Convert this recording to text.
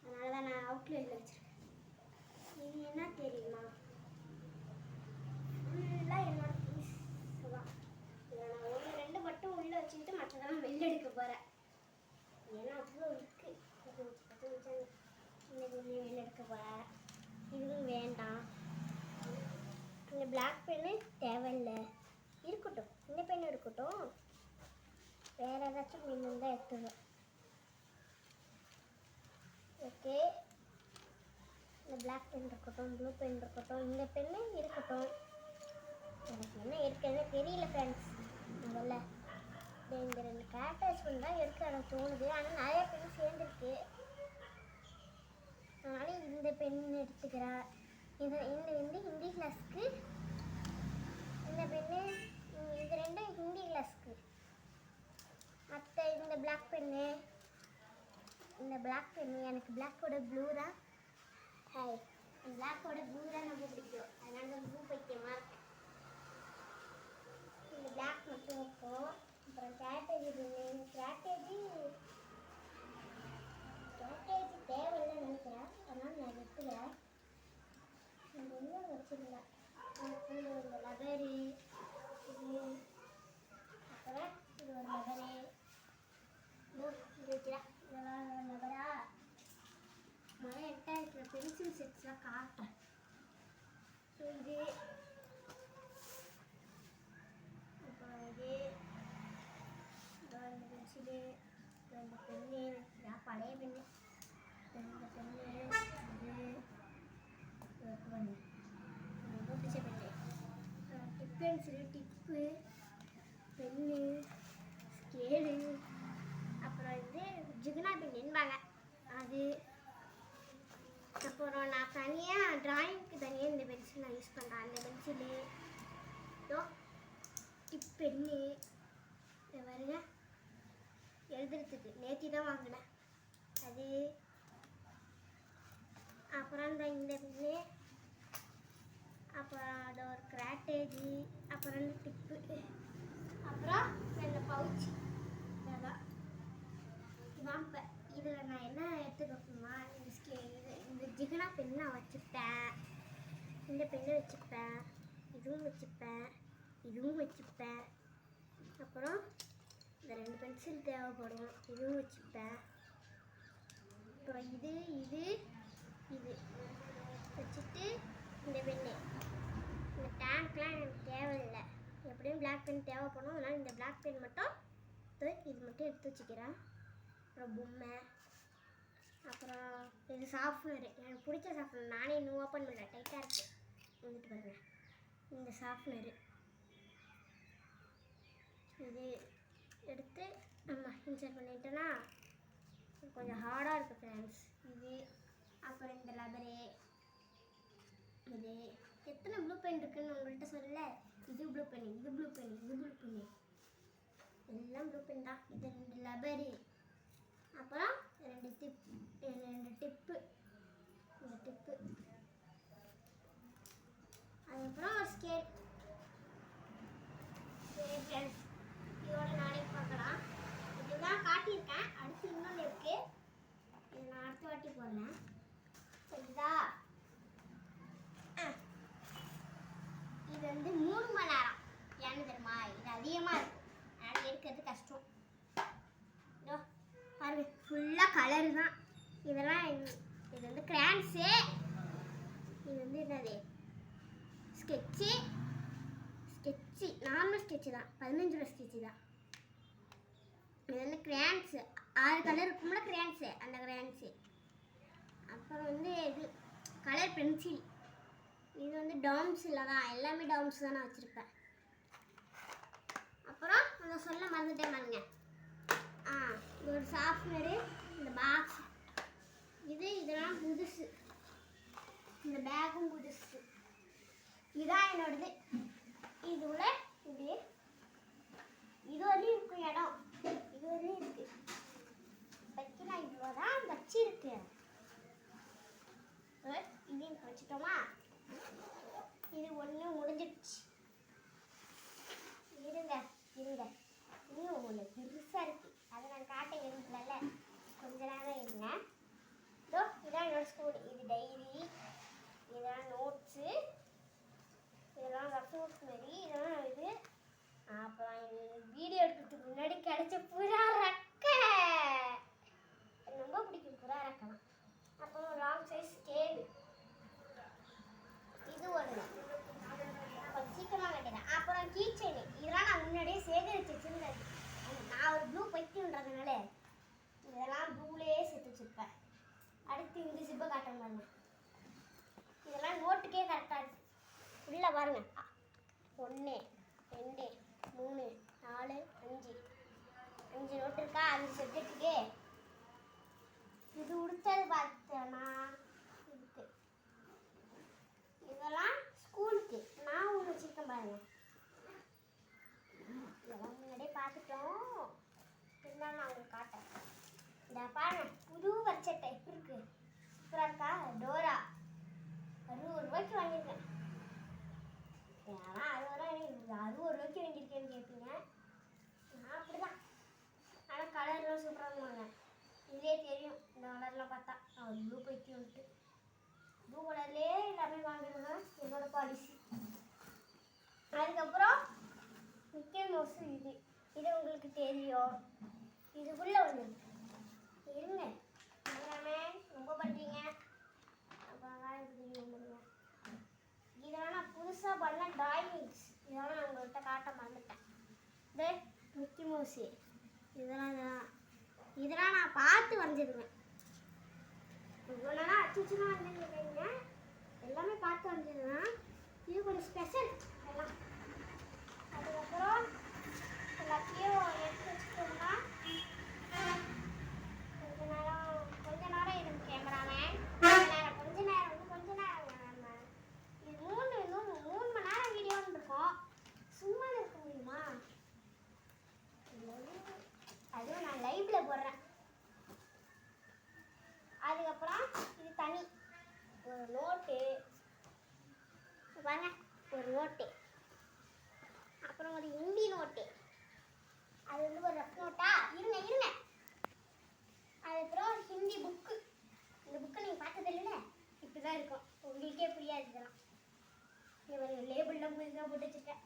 அதனால தான் நான் அவுட்லைனில் வச்சுருக்கேன். இது என்ன தெரியுமா, ஃபுல்லாக என்னோட பீஸ் தான். இதில் நான் 1 2 மட்டும் உள்ளே வச்சுக்கிட்டு மற்றதெல்லாம் வெளில எடுக்க போகிறேன். ஏன்னா அவ்வளோ இருக்குது. இந்த வெளில எடுக்க போகிறேன். இதுவும் வேண்டாம். இந்த பிளாக் பென்னு தேவையில்லை, இருக்கட்டும். இந்த பென் இருக்கட்டும். வேறு ஏதாச்சும் பென் தான் எடுத்துவேன். ஓகே, இந்த பிளாக் பென் இருக்கட்டும், ப்ளூ பென் இருக்கட்டும், இந்த பென்னு இருக்கட்டும். எனக்கு என்ன இருக்குன்னு தெரியல ஃப்ரெண்ட்ஸ். முதல்ல இந்த 2 கேரக்டர்ஸ் பென் தான் எடுக்க எனக்கு தோணுது. ஆனால் நிறைய பென் சேர்ந்துருக்கு. அதனால இந்த பென் எடுத்துக்கிறேன். இது ஹிந்தி கிளாஸ்க்கு. இந்த பென்னு இது 2 ஹிந்தி கிளாஸ்க்கு. மற்ற இந்த பிளாக் பென்னு, இந்த பிளாக் பென்னு எனக்கு பிளாக்கோட ப்ளூ தான். ஹாய், பிளாக்கோட ப்ளூ தான் ரொம்ப பிடிக்கும். அதனால தான் ப்ளூ பைத்தியமாக இருக்கு. இந்த பிளாக் மட்டும் இருக்கும். அப்புறம் ஸ்ட்ராட்டஜி பென்னு. ஸ்ட்ராட்டஜி தேவையில்லைன்னு நினைக்கிறேன். அதனால் நான் எடுத்துக்கிறேன். இந்த இன்னும் வச்சுருந்தேன். இந்த லபரு இது, அப்புறம் இது ஒரு லபரு. இது வைக்கிறேன். இதெல்லாம் லபரா. முதல்ல என்கிட்ட இருக்கிற பென்சில் செட்ஸ்லாம் காட்டுறேன். ஸோ இது, அப்புறம் இது, இந்த பென்சிலு, இந்த பென்னு, நான் பழைய பென்னு, இந்த பென்னு, இது பண்ணு ரொம்ப பிடிச்ச pen. Tip pencil, tip, pen, scale, அப்புறம் இது ஜிகுனா பென் என்பாங்க அது. அப்புறம் நான் தனியாக ட்ராயிங்க்கு தனியாக இந்த பென்சில் நான் யூஸ் பண்ணுறேன். அந்த பென்சிலு, டிப் பென்னு, இதை வருங்க எழுதுறதுக்கு நேற்று தான் வாங்கினேன் அது. அப்புறம் இந்த பென்னு, அப்புறம் அது ஒரு கிராட்டேஜி, அப்புறம் இந்த டிப்பு, அப்புறம் இந்த பவுச்சு. அதான் இதான். இப்போ இதில் நான் என்ன எடுத்துக்கணுமா, இந்த ஜிகுனா பென் நான் வச்சுப்பேன். இந்த பெண்ணை வச்சுப்பேன். இதுவும் வச்சுப்பேன். இதுவும் வச்சுப்பேன். அப்புறம் இந்த 2 பென்சில் தேவைப்படும். இதுவும் வச்சுப்பேன். அப்புறம் இது இது இது வச்சுட்டு இந்த பென்னு, இந்த டேங்க்லாம் எனக்கு தேவையில்லை. எப்படியும் பிளாக் பென் தேவைப்படும். அதனால் இந்த பிளாக் பென் மட்டும் இது மட்டும் எடுத்து வச்சுக்கிறேன். அப்புறம் பொம்மை, அப்புறம் இது சாஃப்ட்வேர். எனக்கு பிடிச்ச சாஃப்ட்வேர். நானே இன்னும் ஓப்பன் பண்ணல, டைட்டாக இருக்குது. வந்துட்டு பாருங்கள், இந்த சாஃப்ட்வேரு இது எடுத்து நம்ம இன்சர்ட் பண்ணிட்டோன்னா கொஞ்சம் ஹார்டாக இருக்குது ஃப்ரெண்ட்ஸ். இது அப்புறம் இந்த லபரு, இது எத்தனை ப்ளூ பென் இருக்குதுன்னு உங்கள்கிட்ட சொல்லல. இது ப்ளூ பென், இது ப்ளூ பென், இது ப்ளூ பென், எல்லாம் ப்ளூ பென் தான். இது 2 லபரு, அப்புறம் 2 டிப்பு, இந்த டிப்பு, அதுக்கப்புறம் ஒரு ஸ்கேல். சரி ஃப்ரெண்ட்ஸ், இதோட நானே பார்க்கலாம். இதுதான் காட்டியிருக்கேன். அடுத்து இன்னொன்று இருக்குது. இது நான் அடுத்த வாட்டி போடுறேன். சரிதா? இது 3 மணி நேரம். ஏன்னு தெரியுமா, இது அதிகமாக இருக்கும். அதனால் எடுக்கிறது கஷ்டம். இதோ பாருங்க, ஃபுல்லாக கலரு தான். இதெல்லாம் இது கிரான்ஸு. இது என்னது, ஸ்கெட்சு. நார்மல் ஸ்கெட்சு தான், 15 ரூபா ஸ்கெட்சு தான். இது கிரான்ஸு. 6 கலர் இருக்கும்ல கிரான்ஸு, அந்த கிரான்ஸு. அப்புறம் இது கலர் பென்சில். இது டாம்ஸில் தான், எல்லாமே டாம்ஸ் தான் நான் வச்சுருப்பேன். அப்புறம் நான் சொல்ல மறந்துட்டேன் பாருங்க. இது ஒரு சாஃப்ட்வேரு, இந்த பாக்ஸ். இதெல்லாம் புதுசு. இந்த பேக்கும் புதுசு. இதான் என்னோடது. இது உள்ள இது வரையும் இருக்கும் இடம். இது வரையும் இருக்கு. வைக்கலாம், இவ்வளோதான் வச்சிருக்கு. இதையும் வச்சுட்டோமா? இது ஒன்று முடிஞ்சிடுச்சு. இருங்க இன்னும் ஒன்று பெருசாக இருக்குது. அதை நான் காட்ட விரும்பல. கொஞ்ச நேரம் இருங்க. இதோ இந்த சிப்பை காட்டுறேன் பாருங்க. இதெல்லாம் நோட்டுக்கே கரெக்டாக இருக்கு. உள்ளே பாருங்க, 1 2 3 4 5 நோட்டு இருக்கா, 5 சப்ஜெக்ட்டுக்கு. இது உடுத்தது பார்த்தேன்னா இருக்கு. இதெல்லாம் ஸ்கூலுக்கு நான் ஒன்று வச்சுருக்கேன் பாருங்க. இதெல்லாம் முன்னாடியே பார்த்துட்டோம், இருந்தாலும் நான் உங்களுக்கு காட்டேன். இந்த பாருங்க, புது வச்சட்டை எப்படி இருக்கு, சூப்பராக இருக்கா. டோரா 60 ரூபாய்க்கு வாங்கியிருக்கேன். ஆனால் 60 ரூபாய்க்கு வாங்கியிருக்கேன்னு கேட்பீங்க. நான் அப்படிதான். ஆனால் கலர்லாம் சூப்பராக வாங்க. இதே தெரியும் இந்த கலர்லாம் பார்த்தா நான் ப்ளூ பைக்கு வந்துட்டு ப்ளூ கலர்லேயே எல்லாமே வாங்கிடுங்க, என்னோட பாலிசி. அதுக்கப்புறம் மிக்கி மவுஸ். இது உங்களுக்கு தெரியும். இதுக்குள்ளே வந்துருக்கு. இருங்க, எல்லாமே ரொம்ப பண்ணுறீங்க. அப்புறம் தான் இப்படி இதெல்லாம் நான் புதுசாக பண்ண ட்ராயிங்ஸ். இதெல்லாம் நான் உங்கள்கிட்ட காட்ட மறந்துட்டேன். இது மிக்கி மவுஸு. இதெல்லாம் நான் பார்த்து வரைஞ்சிருவேன். இவ்வளோ நாளாக அச்சுச்சுனா வந்துருக்கீங்க, எல்லாமே பார்த்து வரைஞ்சிருவேன். இது கொஞ்சம் ஸ்பெஷல் எல்லாம். அதுக்கப்புறம் எல்லாத்தையும் எடுத்து வச்சுட்டோம்னா கொஞ்ச நேரம் இருக்கும் கேமராமேன். கொஞ்ச நேரம் இது 3 மணி நேரம் வீடியோன்னு இருக்கும். சும்மா இருக்க முடியுமா? அதுவும் நான் லைவ்ல போடுறேன். அதுக்கப்புறம் இது தனி ஒரு நோட்டு பாருங்க, ஒரு நோட்டு. அப்புறம் ஒரு ஹிந்தி நோட்டு. அது வந்து ஒரு ரஃப் நோட்டா. இருங்க. அதுக்கப்புறம் ஹிந்தி புக்கு. இந்த புக்கை நீங்கள் பார்த்தது இல்லை, இப்படி தான் இருக்கும், உங்களுக்கே புரியாது. இதெல்லாம் லேபிள்லாம் புதுசாக போட்டு வச்சுருக்கேன்.